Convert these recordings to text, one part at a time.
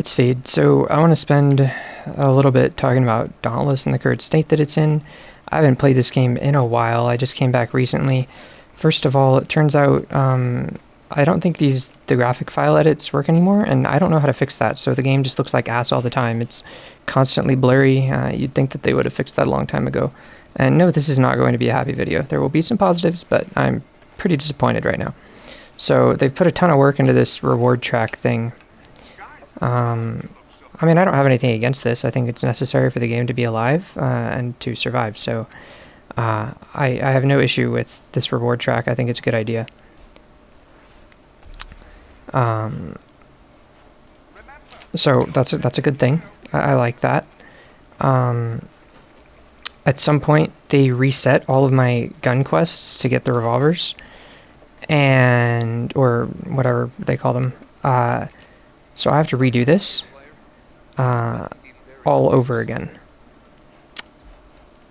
it's Fayd. So I want to spend a little bit talking about Dauntless and the current state that it's in. I haven't played this game in a while. I just came back recently. First of all, it turns out I don't think the graphic file edits work anymore, and I don't know how to fix that. So the game just looks like ass all the time. It's constantly blurry. You'd think that they would have fixed that a long time ago. And no, this is not going to be a happy video. There will be some positives, but I'm pretty disappointed right now. So they've put a ton of work into this reward track thing. I mean, I don't have anything against this. I think it's necessary for the game to be alive and to survive. So I have no issue with this reward track. I think it's a good idea. So that's a good thing. I like that. At some point, they reset all of my gun quests to get the revolvers, or whatever they call them. So I have to redo this all over again.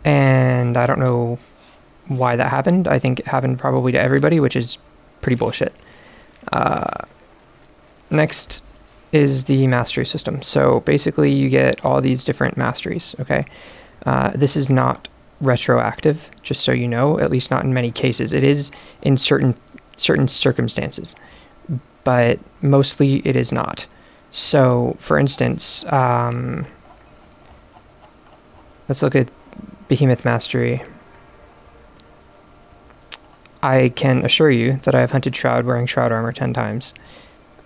And I don't know why that happened. I think it happened probably to everybody, which is pretty bullshit. Next is the mastery system. So basically you get all these different masteries, okay? This is not retroactive, just so you know, at least not in many cases. It is in certain circumstances, but mostly it is not. So, for instance, let's look at Behemoth Mastery. I can assure you that I have hunted Shroud wearing Shroud armor 10 times,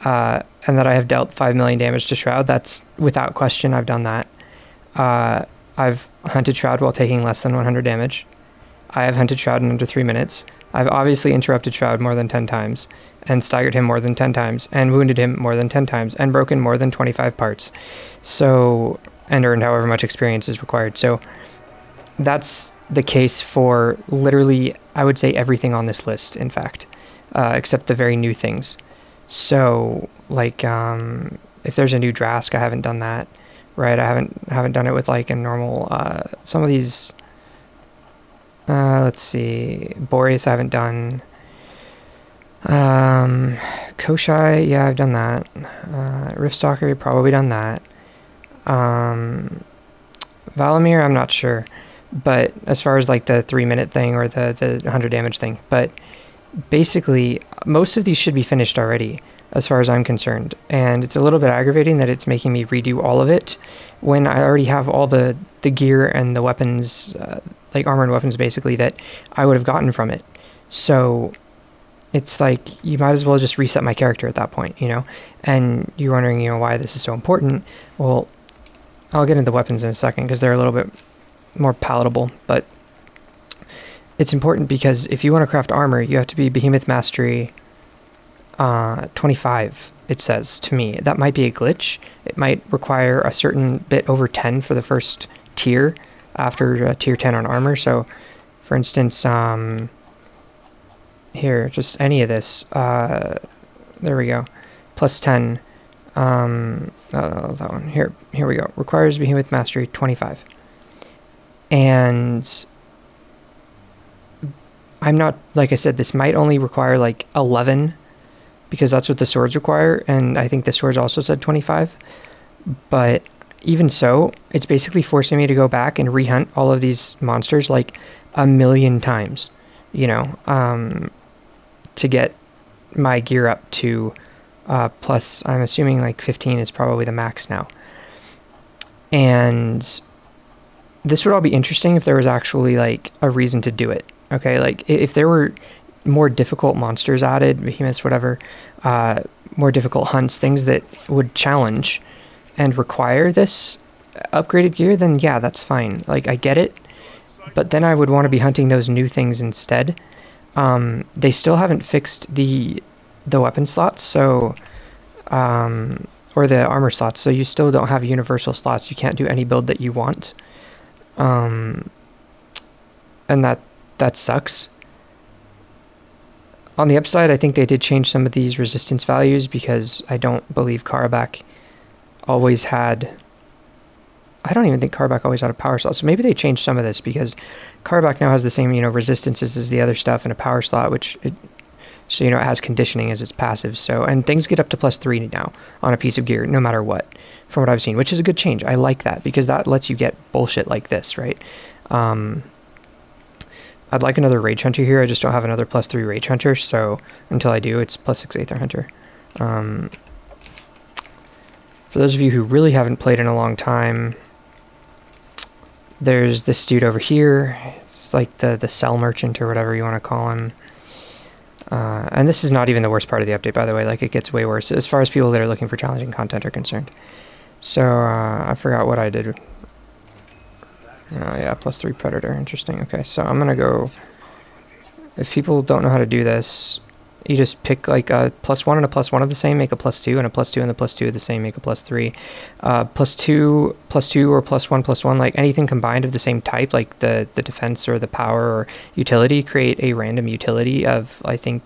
and that I have dealt 5 million damage to Shroud. That's without question. I've done that. I've hunted Shroud while taking less than 100 damage. I have hunted Shroud in under 3 minutes. I've obviously interrupted Shroud more than 10 times, and staggered him more than 10 times, and wounded him more than 10 times, and broken more than 25 parts. So, and earned however much experience is required. So, that's the case for literally, I would say, everything on this list, in fact, except the very new things. So, like, if there's a new Drask, I haven't done that, right? I haven't done it with, like, a normal, some of these, let's see, Boreas I haven't done. Koshai, yeah, I've done that. Riftstalker, probably done that. Valamir, I'm not sure. But as far as like the 3-minute thing or the 100 damage thing. But basically, most of these should be finished already, as far as I'm concerned. And it's a little bit aggravating that it's making me redo all of it when I already have all the gear and the weapons, like armor and weapons basically, that I would have gotten from it. So it's like, you might as well just reset my character at that point, you know? And you're wondering, you know, why this is so important. Well, I'll get into the weapons in a second because they're a little bit more palatable, but it's important because if you want to craft armor, you have to be Behemoth Mastery 25, it says to me. That might be a glitch. It might require a certain bit over 10 for the first tier after tier 10 on armor. So, for instance, here, just any of this. There we go. Plus 10. That one. Here we go. Requires Behemoth Mastery 25. And I'm not, like I said, this might only require like 11 because that's what the swords require, and I think the swords also said 25. But even so, it's basically forcing me to go back and rehunt all of these monsters like a million times, you know, to get my gear up to plus, I'm assuming like 15 is probably the max now. And this would all be interesting if there was actually like a reason to do it. Okay, like if there were more difficult monsters added, behemoths, whatever, more difficult hunts, things that would challenge and require this upgraded gear, then yeah, that's fine. Like, I get it, but then I would want to be hunting those new things instead. They still haven't fixed the weapon slots, so or the armor slots, so you still don't have universal slots. You can't do any build that you want. And that sucks. On the upside, I think they did change some of these resistance values because I don't believe Karabakh always had... I don't even think Karabakh always had a power slot, so maybe they changed some of this because Karabakh now has the same, you know, resistances as the other stuff and a power slot, which it So, you know, it has conditioning as its passive. So, and things get up to +3 now on a piece of gear, no matter what, from what I've seen, which is a good change. I like that because that lets you get bullshit like this, right? I'd like another Rage Hunter here. I just don't have another +3 Rage Hunter, so until I do, it's +6 Aether Hunter. For those of you who really haven't played in a long time, there's this dude over here. It's like the cell merchant or whatever you want to call him. And this is not even the worst part of the update, by the way. Like, it gets way worse as far as people that are looking for challenging content are concerned. So, I forgot what I did. Oh, yeah, +3 Predator. Interesting. Okay, so I'm going to go... If people don't know how to do this, you just pick, like, a +1 and a +1 of the same, make a +2, and a +2 and the +2 of the same, make a +3. +2, +2, or +1, like, anything combined of the same type, like the defense or the power or utility, create a random utility of, I think,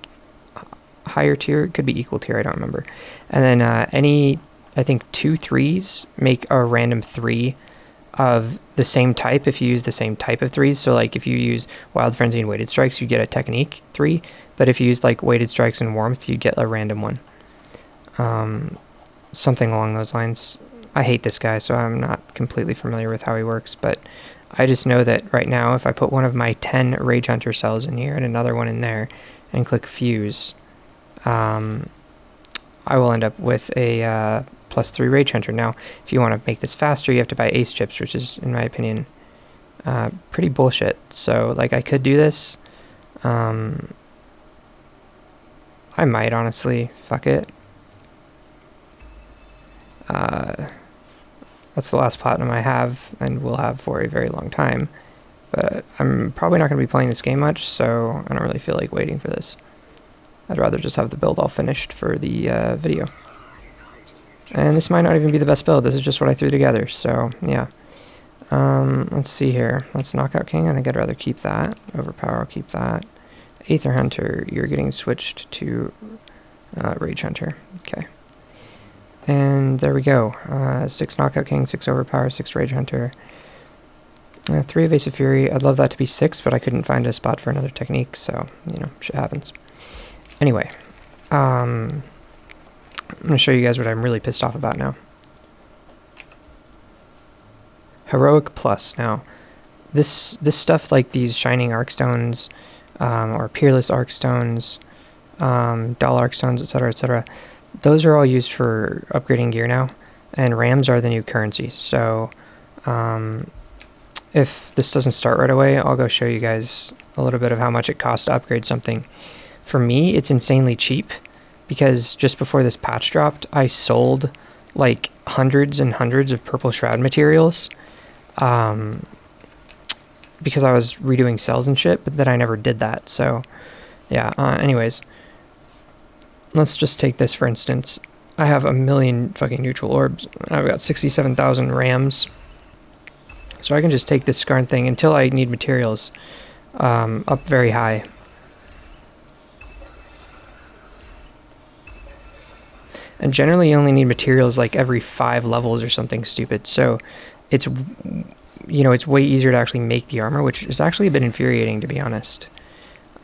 higher tier. It could be equal tier, I don't remember. And then any, I think, 2 3s make a random 3 of the same type if you use the same type of 3s. So, like, if you use Wild Frenzy and Weighted Strikes, you get a Technique 3. But if you use, like, Weighted Strikes and Warmth, you get a random 1. Something along those lines. I hate this guy, so I'm not completely familiar with how he works, but I just know that right now, if I put one of my 10 Rage Hunter cells in here and another one in there, and click Fuse, I will end up with a +3 Rage Hunter. Now, if you want to make this faster, you have to buy Ace Chips, which is, in my opinion, pretty bullshit. So, like, I could do this. I might, honestly. Fuck it. That's the last platinum I have, and will have for a very long time. But I'm probably not going to be playing this game much, so I don't really feel like waiting for this. I'd rather just have the build all finished for the video. And this might not even be the best build. This is just what I threw together, so yeah. Let's see here. Let's Knockout King. I think I'd rather keep that. Overpower, I'll keep that. Aether Hunter, you're getting switched to Rage Hunter. Okay. And there we go. 6 Knockout King, 6 Overpower, 6 Rage Hunter. 3 Evasive Fury. I'd love that to be 6, but I couldn't find a spot for another technique, so, you know, shit happens. Anyway, I'm going to show you guys what I'm really pissed off about now. Heroic Plus. Now, this stuff, like these Shining Arkstones, or Peerless Arkstones, Dull Arkstones, etc., those are all used for upgrading gear now, and Rams are the new currency. So, if this doesn't start right away, I'll go show you guys a little bit of how much it costs to upgrade something. For me, it's insanely cheap, because just before this patch dropped, I sold like hundreds and hundreds of Purple Shroud materials, because I was redoing cells and shit, but then I never did that. So, yeah, anyways, let's just take this for instance. I have 1,000,000 fucking neutral orbs, and I've got 67,000 Rams. So I can just take this Skarn thing until I need materials up very high. And generally you only need materials like every 5 levels or something stupid. So it's, you know, it's way easier to actually make the armor, which is actually a bit infuriating, to be honest.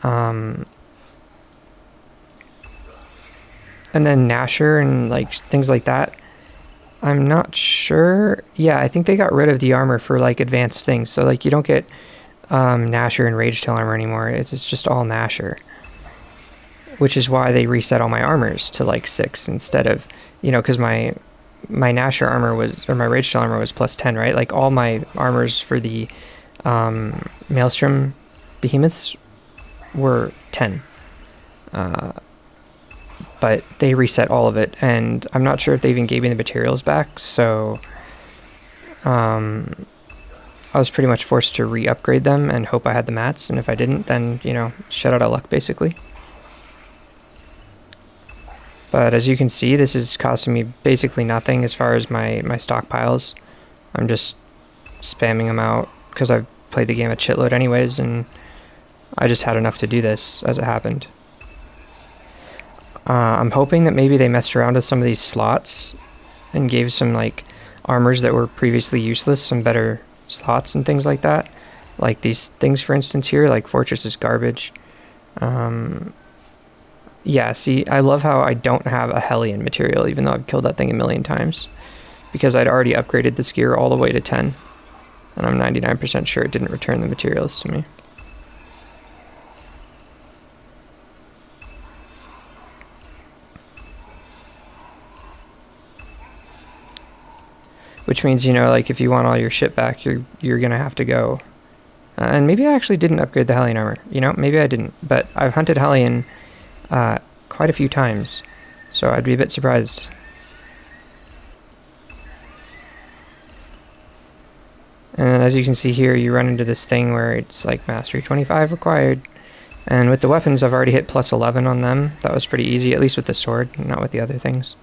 And then Nasher and like things like that, I'm not sure. Yeah, I think they got rid of the armor for like advanced things. So like you don't get Nasher and Rage Tail armor anymore. It's just all Nasher. Which is why they reset all my armors to like 6 instead of, you know, because my Nasher armor was, or my Rage Tail armor was +10, right? Like all my armors for the Maelstrom Behemoths were 10. But they reset all of it, and I'm not sure if they even gave me the materials back, so I was pretty much forced to re-upgrade them and hope I had the mats, and if I didn't, then, you know, shut out of luck, basically. But as you can see, this is costing me basically nothing as far as my stockpiles. I'm just spamming them out because I've played the game a shitload anyways, and I just had enough to do this as it happened. I'm hoping that maybe they messed around with some of these slots and gave some like armors that were previously useless some better slots and things like that. Like these things, for instance, here, like Fortress is garbage. Yeah, see, I love how I don't have a Hellion material, even though I've killed that thing a million times. Because I'd already upgraded this gear all the way to 10. And I'm 99% sure it didn't return the materials to me. Which means, you know, like if you want all your shit back, you're gonna have to go. And maybe I actually didn't upgrade the Hellion armor. You know, maybe I didn't. But I've hunted Hellion quite a few times, so I'd be a bit surprised. And as you can see here, you run into this thing where it's like Mastery 25 required. And with the weapons, I've already hit plus 11 on them. That was pretty easy, at least with the sword, not with the other things.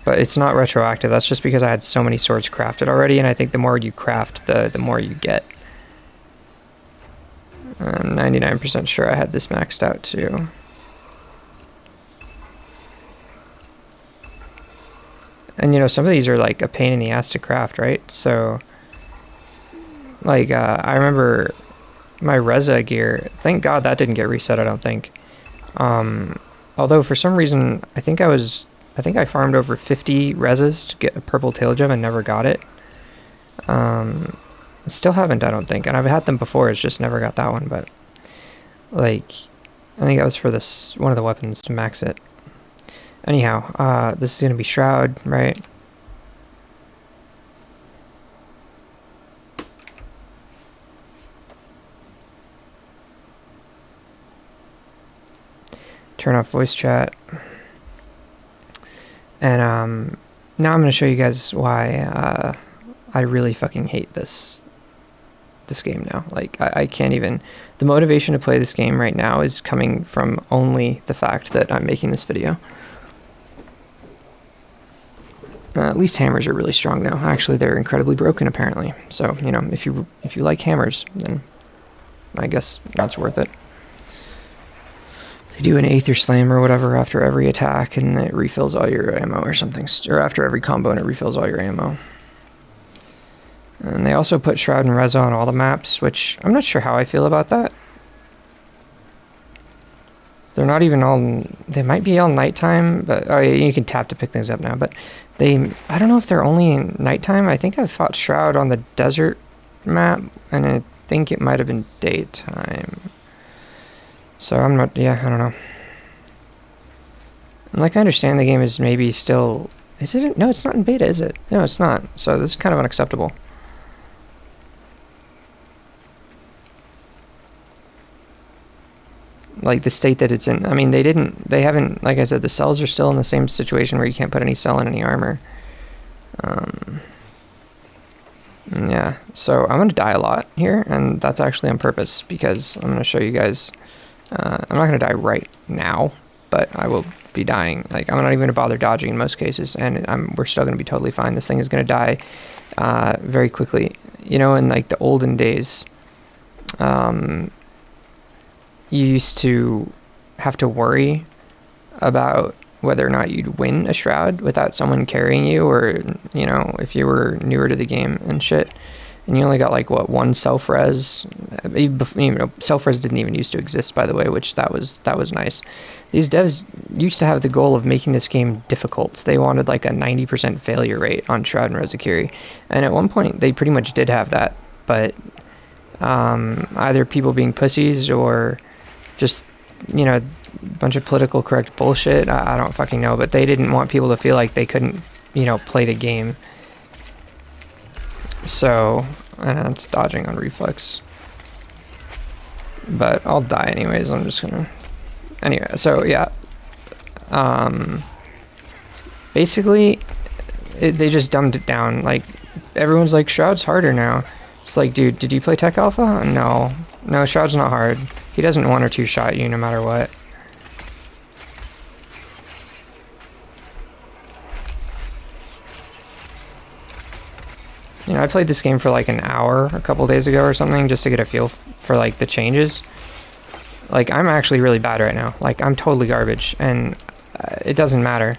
But it's not retroactive. That's just because I had so many swords crafted already, and I think the more you craft, the more you get. I'm 99% sure I had this maxed out too. And you know, some of these are like a pain in the ass to craft, right? So, like, I remember my Reza gear, thank God that didn't get reset, I don't think. Although for some reason, I think I farmed over 50 Rezas to get a purple tail gem and never got it. Still haven't, I don't think. And I've had them before, it's just never got that one, but like, I think that was for this one of the weapons to max it. Anyhow, this is going to be Shroud, right? Turn off voice chat. And now I'm going to show you guys why I really fucking hate this game now. Like, I can't even... The motivation to play this game right now is coming from only the fact that I'm making this video. At least hammers are really strong now. Actually, they're incredibly broken, apparently. So, you know, if you like hammers, then I guess that's worth it. They do an Aether Slam or whatever after every attack, and it refills all your ammo or something. Or after every combo, and it refills all your ammo. And they also put Shroud and Reza on all the maps, which I'm not sure how I feel about that. They're not even all... They might be all nighttime, but... Oh, yeah, you can tap to pick things up now, but... I don't know if they're only in nighttime. I think I've fought Shroud on the desert map, and I think it might have been daytime. So I'm not... Yeah, I don't know. And like, I understand the game is maybe still... Is it? No, it's not in beta, is it? No, it's not. So this is kind of unacceptable. Like the state that it's in. I mean, they haven't, like I said, the cells are still in the same situation where you can't put any cell in any armor. Yeah, so I'm going to die a lot here, and that's actually on purpose, because I'm going to show you guys, I'm not going to die right now, but I will be dying. Like, I'm not even going to bother dodging in most cases, and we're still going to be totally fine. This thing is going to die very quickly. You know, in like the olden days, you used to have to worry about whether or not you'd win a Shroud without someone carrying you, or, you know, if you were newer to the game and shit. And you only got, like, what, one self-res? You know, self-res didn't even used to exist, by the way, which that was nice. These devs used to have the goal of making this game difficult. They wanted, like, a 90% failure rate on Shroud and Rezakiri. And at one point, they pretty much did have that, but either people being pussies or just, you know, a bunch of political correct bullshit. I don't fucking know, but they didn't want people to feel like they couldn't, you know, play the game. So, it's dodging on reflex. But I'll die anyways, I'm just gonna... Anyway, so yeah. Basically, they just dumbed it down. Like, everyone's like, Shroud's harder now. It's like, dude, did you play Tech Alpha? No. No, Shroud's not hard. He doesn't one or two shot you no matter what. You know, I played this game for like an hour a couple days ago or something just to get a feel for like the changes. Like, I'm actually really bad right now. Like, I'm totally garbage, and it doesn't matter.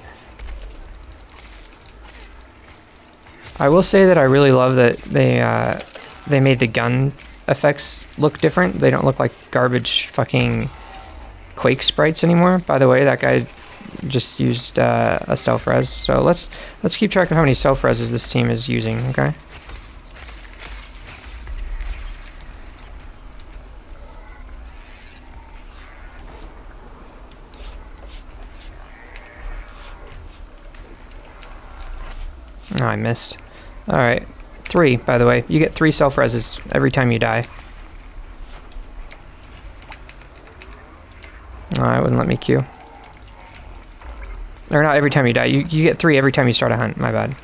I will say that I really love that they made the gun effects look different. They don't look like garbage fucking Quake sprites anymore. By the way, that guy just used a self-res. So let's keep track of how many self-reses this team is using, okay? Oh, I missed. Alright. 3, by the way. You get 3 self-reses every time you die. Oh, it wouldn't let me queue. Or not every time you die. You get 3 every time you start a hunt. My bad.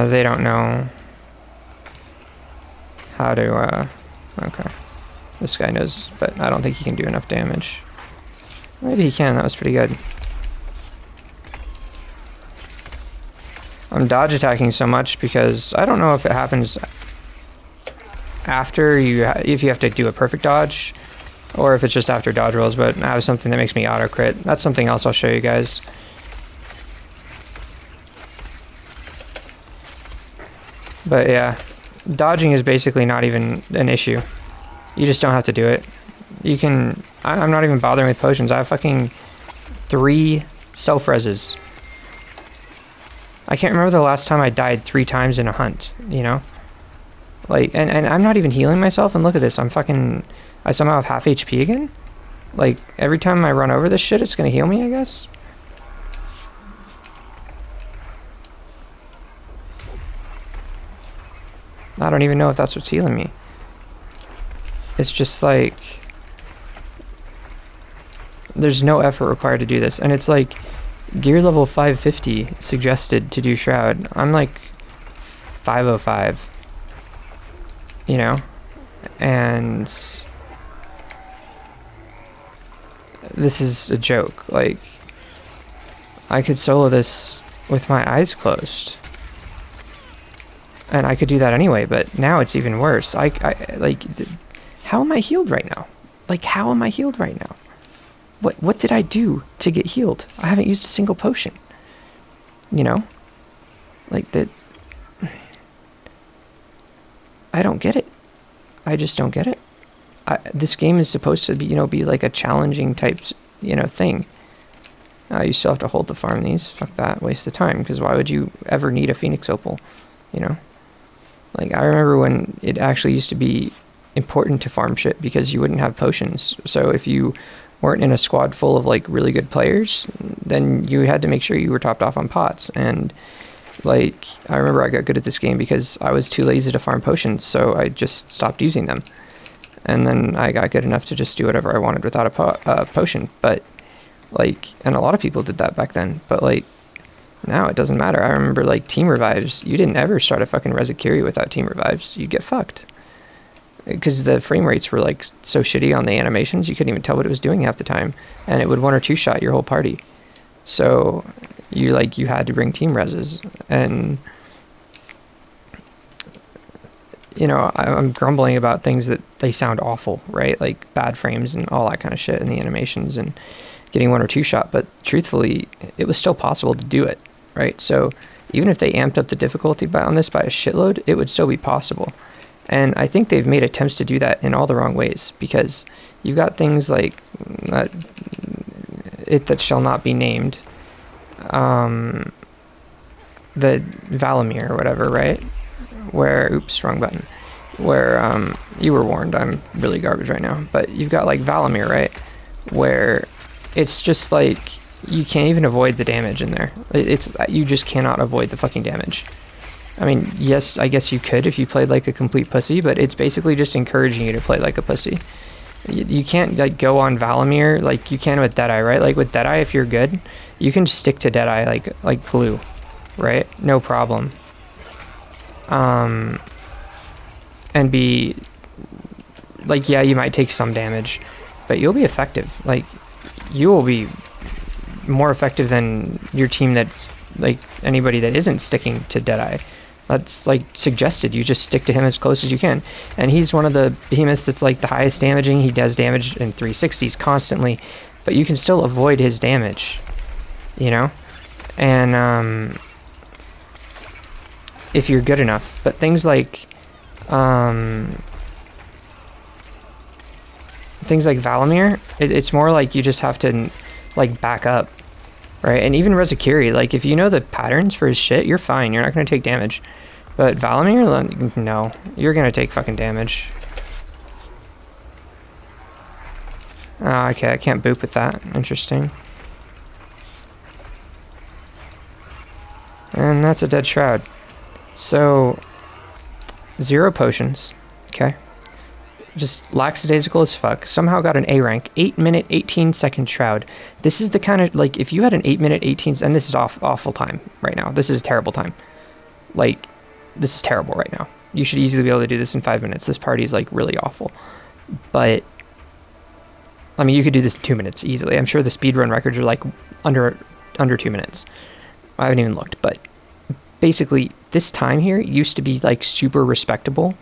They don't know how to, okay. This guy knows, but I don't think he can do enough damage. Maybe he can. That was pretty good. I'm dodge attacking so much because I don't know if it happens after if you have to do a perfect dodge, or if it's just after dodge rolls, but I have something that makes me auto crit. That's something else I'll show you guys. But yeah, dodging is basically not even an issue. You just don't have to do it. You can... I'm not even bothering with potions. I have fucking 3 self-reses. I can't remember the last time I died 3 times in a hunt, you know? Like, and I'm not even healing myself, and look at this, I somehow have half HP again? Like, every time I run over this shit, it's gonna heal me, I guess? I don't even know if that's what's healing me. It's just like... There's no effort required to do this, and it's like... Gear level 550 suggested to do Shroud. I'm like 505. You know? And this is a joke. Like, I could solo this with my eyes closed. And I could do that anyway, but now it's even worse. Like, how am I healed right now? Like, how am I healed right now? What did I do to get healed? I haven't used a single potion. You know? Like, that... I don't get it. I just don't get it. This game is supposed to be, you know, be like a challenging type, you know, thing. You still have to hold to farm these. Fuck that. Waste of time. Because why would you ever need a Phoenix Opal? You know? Like, I remember when it actually used to be important to farm shit because you wouldn't have potions. So if you weren't in a squad full of like really good players, then you had to make sure you were topped off on pots. And like, I remember I got good at this game because I was too lazy to farm potions, so I just stopped using them. And then I got good enough to just do whatever I wanted without a potion. But like, and a lot of people did that back then, but like now it doesn't matter. I remember like team revives, you didn't ever start a fucking Rezikiri without team revives. You'd get fucked. Because the frame rates were like so shitty on the animations, you couldn't even tell what it was doing half the time, and it would 1 or 2 shot your whole party. So you had to bring team reses, and you know, I'm grumbling about things that they sound awful, right? Like bad frames and all that kind of shit in the animations and getting 1 or 2 shot, but truthfully, it was still possible to do it, right? So even if they amped up the difficulty on this by a shitload, it would still be possible. And I think they've made attempts to do that in all the wrong ways, because you've got things like it that shall not be named, the Valamir or whatever, right? Where, oops, wrong button. Where, you were warned, I'm really garbage right now, but you've got like Valamir, right? Where it's just like, you can't even avoid the damage in there. You just cannot avoid the fucking damage. I mean, yes, I guess you could if you played like a complete pussy, but it's basically just encouraging you to play like a pussy. You can't like go on Valamir like you can with Deadeye, right? Like with Deadeye, if you're good, you can stick to Deadeye like glue, right? No problem. And be like, yeah, you might take some damage, but you'll be effective. Like, you will be more effective than your team that's like anybody that isn't sticking to Deadeye. That's like suggested. You just stick to him as close as you can. And he's one of the behemoths that's like the highest damaging. He does damage in 360s constantly, but you can still avoid his damage, you know? And if you're good enough. But things like things like Valamir, it's more like you just have to like back up, right? And even Rezakiri, like if you know the patterns for his shit, you're fine. You're not gonna take damage. But Valamir, no, you're gonna take fucking damage. Oh, okay, I can't boop with that. Interesting. And that's a dead Shroud. So, 0 potions. Okay. Just lackadaisical as fuck. Somehow got an A rank. 8-minute, 18-second Shroud. This is the kind of, like, if you had an 8-minute, 18... And this is awful time right now. This is a terrible time. Like, this is terrible right now. You should easily be able to do this in 5 minutes. This party is, like, really awful. But, I mean, you could do this in 2 minutes easily. I'm sure the speedrun records are, like, under 2 minutes. I haven't even looked, but basically, this time here used to be, like, super respectable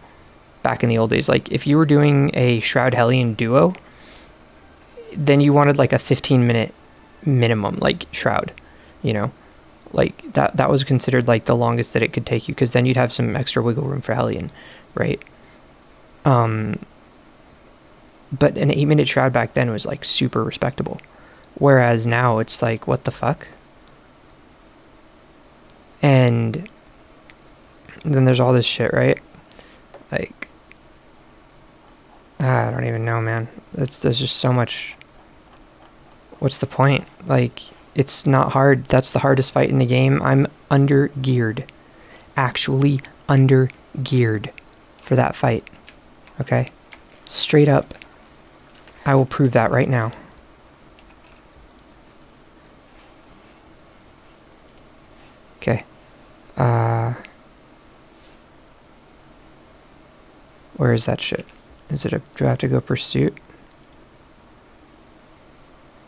back in the old days. Like, if you were doing a Shroud Hellion duo, then you wanted, like, a 15-minute minimum, like, Shroud, you know? Like, that was considered, like, the longest that it could take you, because then you'd have some extra wiggle room for Hellion, right? But an 8-minute Shroud back then was, like, super respectable. Whereas now, it's like, what the fuck? And then there's all this shit, right? Like, I don't even know, man. There's just so much. What's the point? Like, it's not hard. That's the hardest fight in the game. I'm under-geared. Actually under-geared for that fight. Okay? Straight up. I will prove that right now. Okay. Where is that shit? Do I have to go pursuit?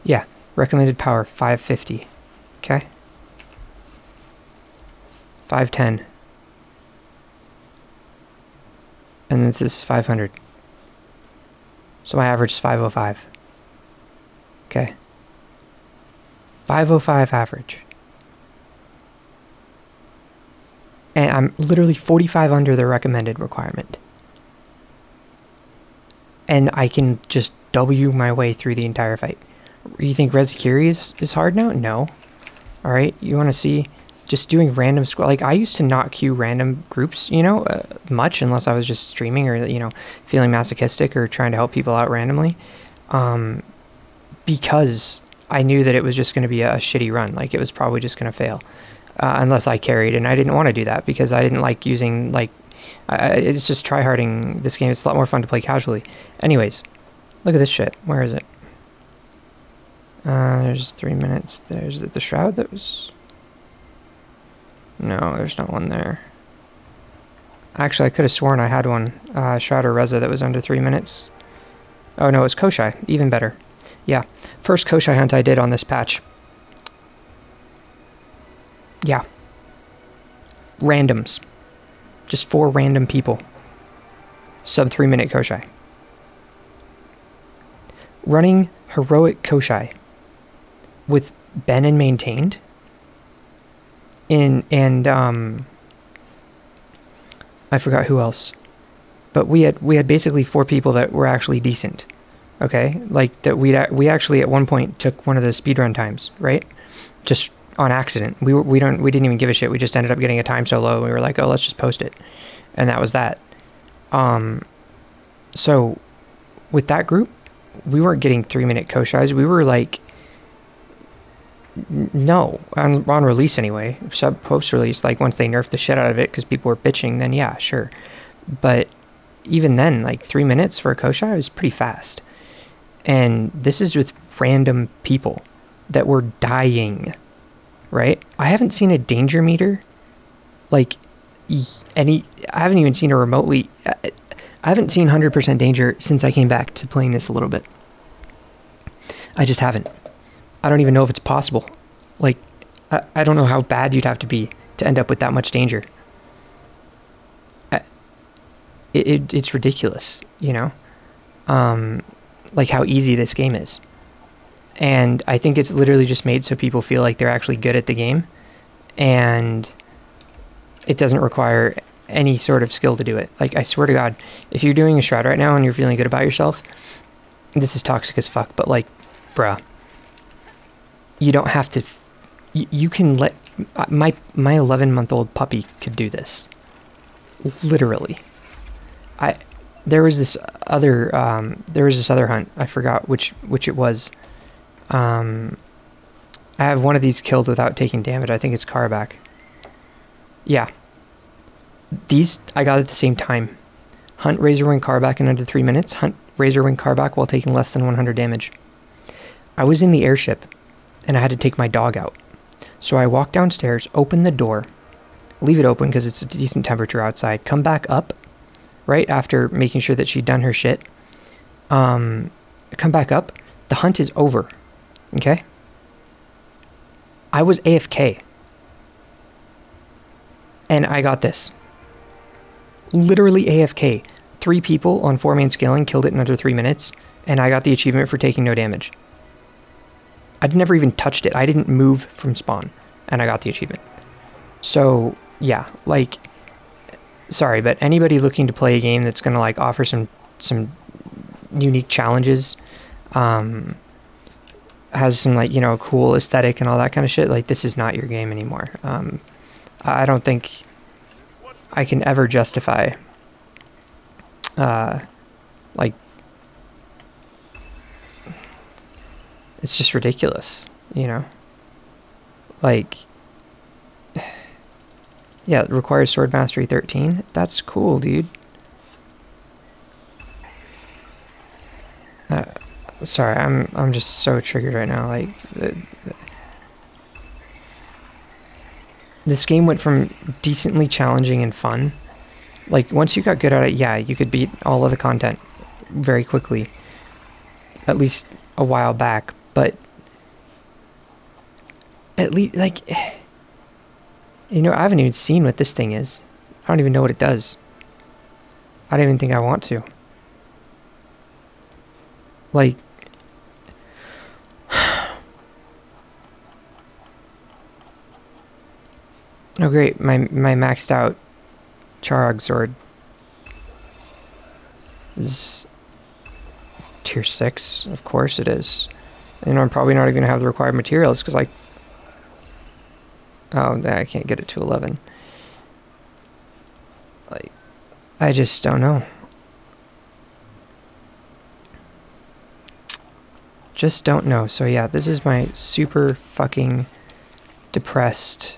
Yeah. Recommended power, 550. Okay. 510. And this is 500. So my average is 505. Okay. 505 average. And I'm literally 45 under the recommended requirement. And I can just W my way through the entire fight. You think Rezakiri is hard now? No. Alright, you want to see just doing random squad. Like, I used to not queue random groups, you know, much, unless I was just streaming or, you know, feeling masochistic or trying to help people out randomly. Because I knew that it was just going to be a shitty run. Like, it was probably just going to fail. Unless I carried, and I didn't want to do that because I didn't like using, like, it's just tryharding this game. It's a lot more fun to play casually. Anyways, look at this shit. Where is it? There's 3 minutes. There's the Shroud that was... No, there's not one there. Actually, I could have sworn I had one. Shroud or Reza that was under 3 minutes. Oh no, it was Koshai. Even better. Yeah. First Koshai hunt I did on this patch. Yeah. Randoms. Just 4 random people. Sub 3 minute Koshai. Running heroic Koshai with Ben and maintained. And I forgot who else. But we had basically 4 people that were actually decent. Okay? Like that we actually at one point took one of the speedrun times, right? Just on accident. We didn't even give a shit. We just ended up getting a time so low. We were like, oh, let's just post it. And that was that. So with that group, we weren't getting 3 minute Koshais. We were like, no, on release anyway. Sub post release, like once they nerfed the shit out of it because people were bitching, then yeah, sure. But even then, like 3 minutes for a Koshai was pretty fast. And this is with random people that were dying, right? I haven't seen a danger meter, like I haven't even seen a remotely, I haven't seen 100% danger since I came back to playing this a little bit. I just haven't. I don't even know if it's possible. Like, I don't know how bad you'd have to be to end up with that much danger. It's ridiculous, you know? Like how easy this game is. And I think it's literally just made so people feel like they're actually good at the game. And it doesn't require any sort of skill to do it. Like, I swear to God, if you're doing a Shroud right now and you're feeling good about yourself, this is toxic as fuck, but like, bruh, you don't have to. You can let my 11-month-old puppy could do this. Literally, there was this other hunt. I forgot which it was. I have one of these killed without taking damage. I think it's Carback. Yeah. These I got at the same time. Hunt Razorwing Carback in under 3 minutes. Hunt Razorwing Carback while taking less than 100 damage. I was in the airship, and I had to take my dog out. So I walk downstairs, open the door, leave it open because it's a decent temperature outside, come back up, right after making sure that she'd done her shit. Come back up. The hunt is over. Okay? I was AFK. And I got this. Literally AFK. 3 people on 4-man scaling killed it in under 3 minutes, and I got the achievement for taking no damage. I'd never even touched it. I didn't move from spawn, and I got the achievement. So, yeah, like, sorry, but anybody looking to play a game that's gonna, like, offer some unique challenges, has some, like, you know, cool aesthetic and all that kind of shit, like, this is not your game anymore. I don't think I can ever justify, like, it's just ridiculous, you know? Like, yeah, it requires Sword Mastery 13. That's cool, dude. Sorry, I'm just so triggered right now. Like, this game went from decently challenging and fun. Like, once you got good at it, yeah, you could beat all of the content very quickly. At least a while back. But at least, like, you know, I haven't even seen what this thing is. I don't even know what it does. I don't even think I want to. Like, oh great, my maxed out Charog sword is tier 6, of course it is. You know, I'm probably not even going to have the required materials, because, like, oh, I can't get it to 11. Like, I just don't know. Just don't know. So yeah, this is my super fucking depressed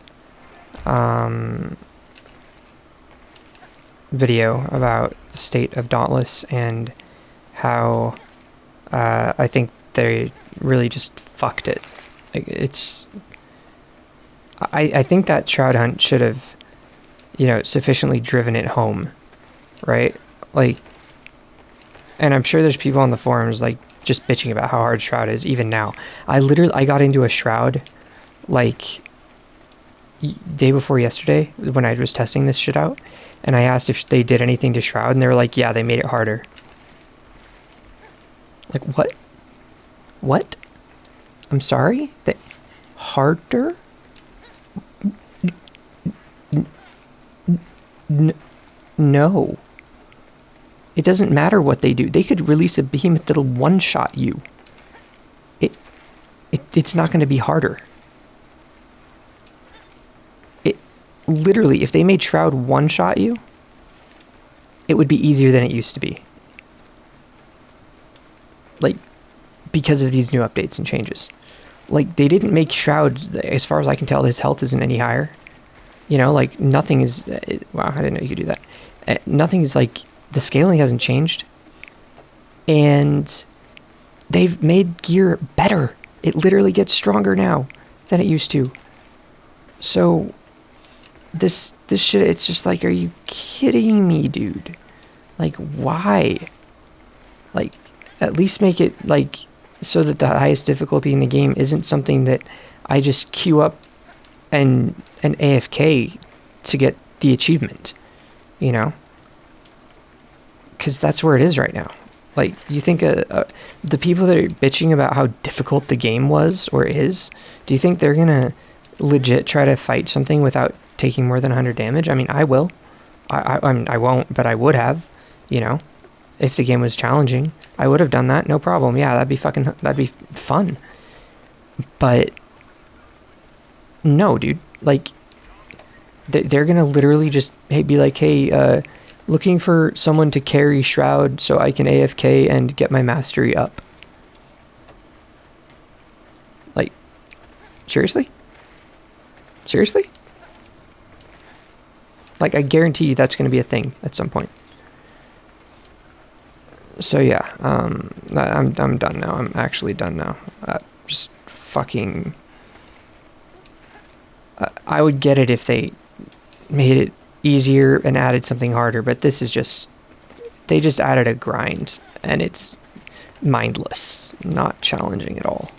video about the state of Dauntless and how I think they really just fucked it. Like, it's, I think that Shroud Hunt should have, you know, sufficiently driven it home, right? Like, and I'm sure there's people on the forums, like, just bitching about how hard Shroud is, even now. I got into a Shroud, like, day before yesterday, when I was testing this shit out, and I asked if they did anything to Shroud, and they were like, yeah, they made it harder. Like, what? What? I'm sorry? That harder? No. It doesn't matter what they do. They could release a behemoth that'll one-shot you. It's not going to be harder. It literally, if they made Shroud one-shot you, it would be easier than it used to be. Like, because of these new updates and changes. Like, they didn't make Shroud, as far as I can tell, his health isn't any higher. You know, like, nothing is... wow, I didn't know you could do that. Nothing is, like... The scaling hasn't changed. And they've made gear better. It literally gets stronger now than it used to. So, this shit, it's just like, are you kidding me, dude? Like, why? Like, at least make it, like, so that the highest difficulty in the game isn't something that I just queue up and AFK to get the achievement, you know? Because that's where it is right now. Like, you think the people that are bitching about how difficult the game was or is, do you think they're gonna legit try to fight something without taking more than 100 damage? I mean, I will. I mean, I won't, but I would have, you know? if the game was challenging, I would have done that, no problem. Yeah, that'd be fun. But no, dude, like they're gonna literally just be like, hey, looking for someone to carry Shroud so I can AFK and get my mastery up. Like, seriously? Seriously? Like, I guarantee you that's gonna be a thing at some point. So yeah, I'm done now. I'm actually done now. Just fucking. I would get it if they made it easier and added something harder, but this is just, they just added a grind and it's mindless, not challenging at all.